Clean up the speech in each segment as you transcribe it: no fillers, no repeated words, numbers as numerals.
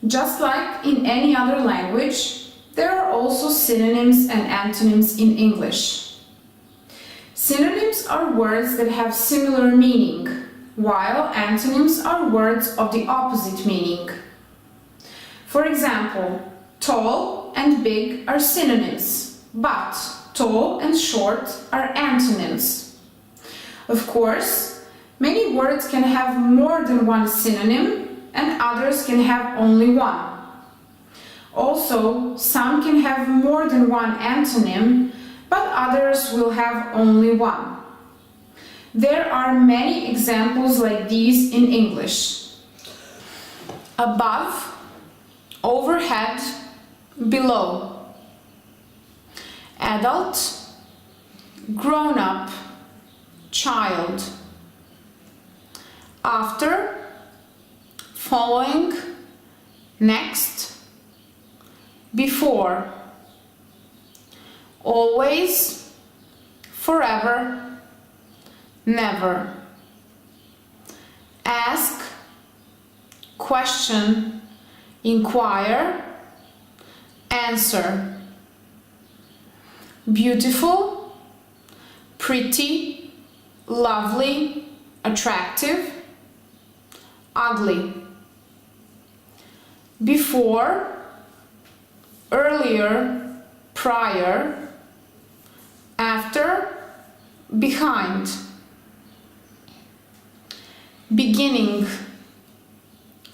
Just like in any other language, there are also synonyms and antonyms in English. Synonyms are words that have similar meaning, while antonyms are words of the opposite meaning. For example, tall and big are synonyms, but tall and short are antonyms. Of course, many words can have more than one synonym and others can have only one. Also, some can have more than one antonym, but others will have only one. There are many examples like these in English. Above, overhead, below. Adult, grown-up, child. After, following, next, before. Always, forever, never. Ask, question, inquire, answer. Beautiful, pretty, lovely, attractive, ugly. Before, earlier, prior. After, behind. Beginning,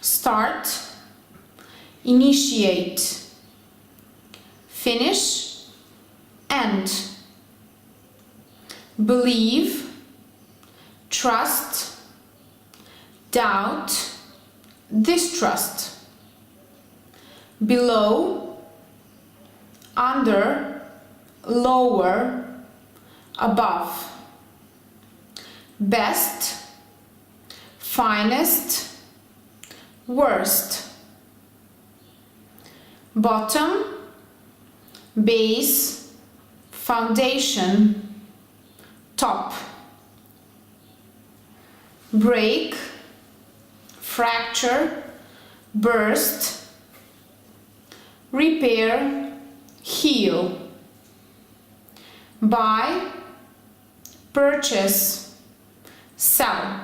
start, initiate. Finish, end. Believe, trust, doubt, distrust. Below, under, lower, above. Best, finest, worst. Bottom, base, foundation, top. Break, fracture, burst, repair, heal. Buy, purchase, sell.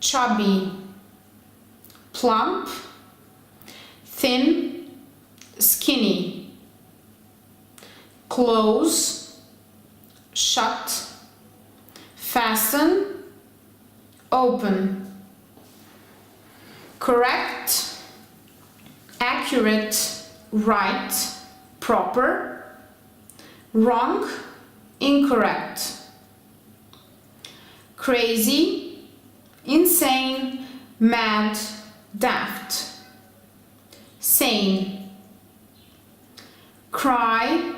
Chubby, plump, thin, skinny. Close, shut, fasten, open. Correct, accurate, right, proper. Wrong, incorrect. Crazy, insane, mad, daft. Sane. Cry,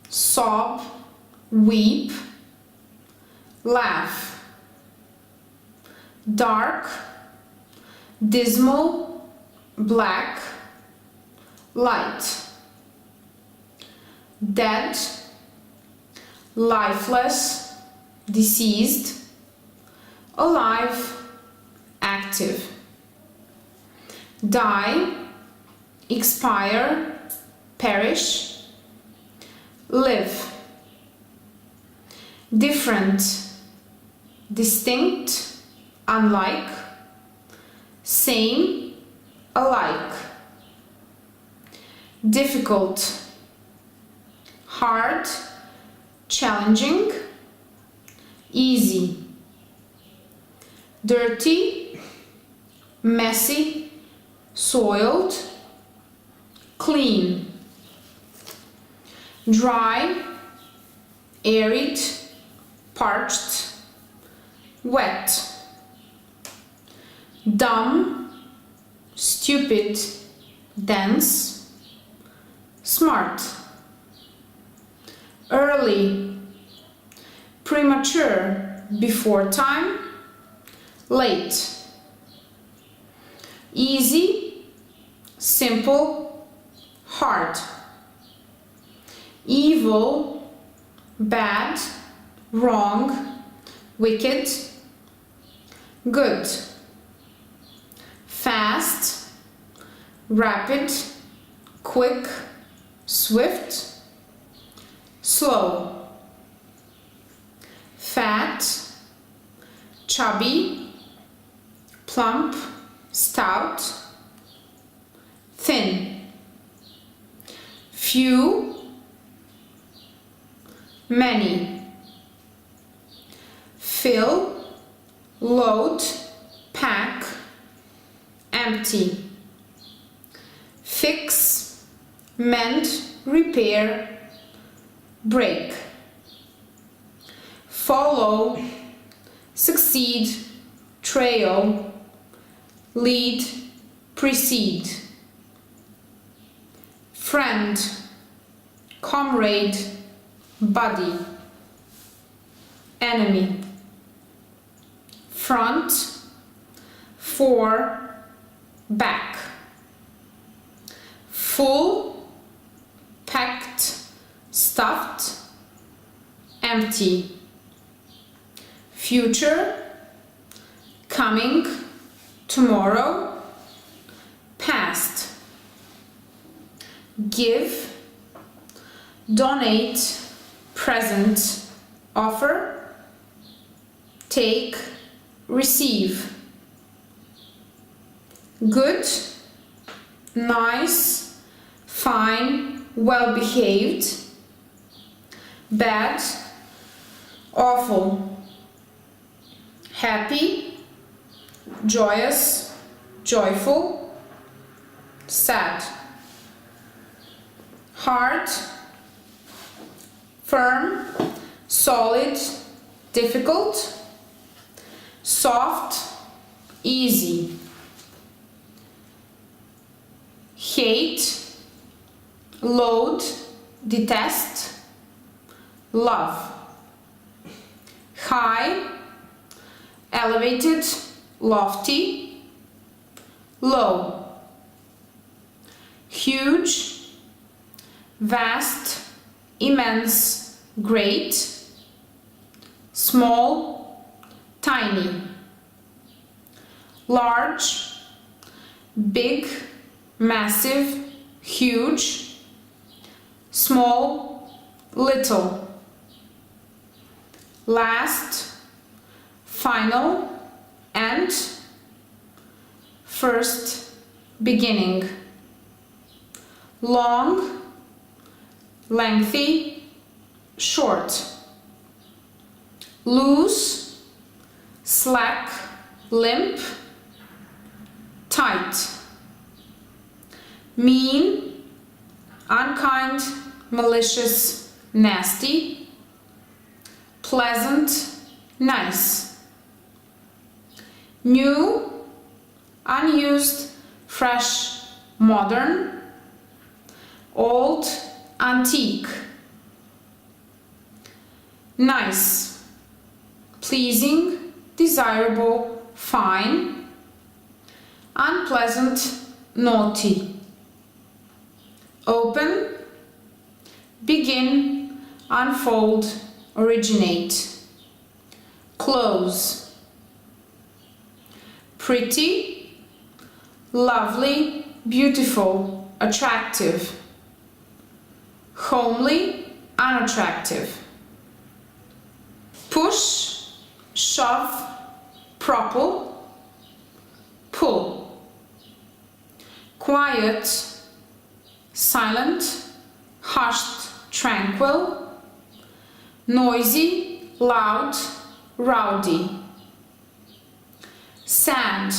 sob, weep, laugh. Dark, dismal, black, light. Dead, lifeless, deceased, alive, active. Die, expire, perish, live. Different, distinct, unlike, same, alike. Difficult, hard, challenging, easy. Dirty, messy, soiled, clean. Dry, arid, parched, wet. Dumb, stupid, dense, smart. Early, premature, before time, late. Easy, simple, hard. Evil, bad, wrong, wicked, good. Fast, rapid, quick, swift, slow, fat, chubby, plump, stout, thin, few, many, fill, load, pack, empty, fix, mend, repair, break, follow, succeed, trail, lead, precede, friend, comrade, buddy, enemy, front, fore, back, full, packed, stuffed, empty, future, coming, tomorrow, past, give, donate, present, offer, take, receive, good, nice, fine, well behaved, bad, awful, happy, joyous, joyful, sad, hard, firm, solid, difficult, soft, easy, hate, loathe, detest, love, high, elevated, lofty, low, huge, vast, immense, great, small, tiny, large, big, massive, huge, small, little, last, final, end, first, beginning, long, lengthy, short, loose, slack, limp, tight, mean, unkind, malicious, nasty, pleasant, nice, new, unused, fresh, modern, old, antique, nice, pleasing, desirable, fine, unpleasant, naughty, open, begin, unfold, originate, close, pretty, lovely, beautiful, attractive, homely, unattractive, push, shove, propel, pull, quiet, silent, hushed, tranquil, noisy, loud, rowdy, sad,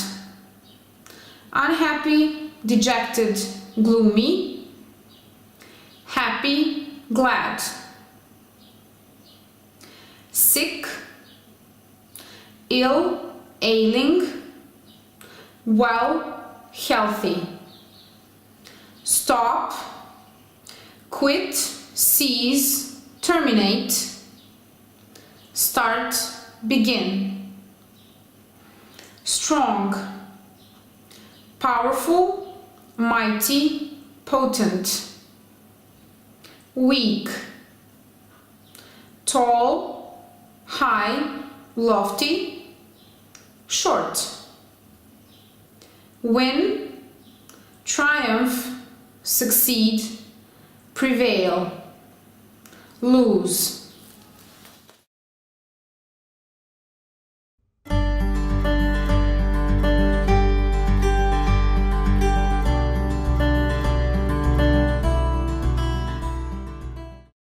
unhappy, dejected, gloomy, happy, glad, sick, ill, ailing, well, healthy, stop, quit, cease, terminate, start, begin, strong, powerful, mighty, potent, weak, tall, high, lofty, short, win, triumph, succeed, prevail, lose,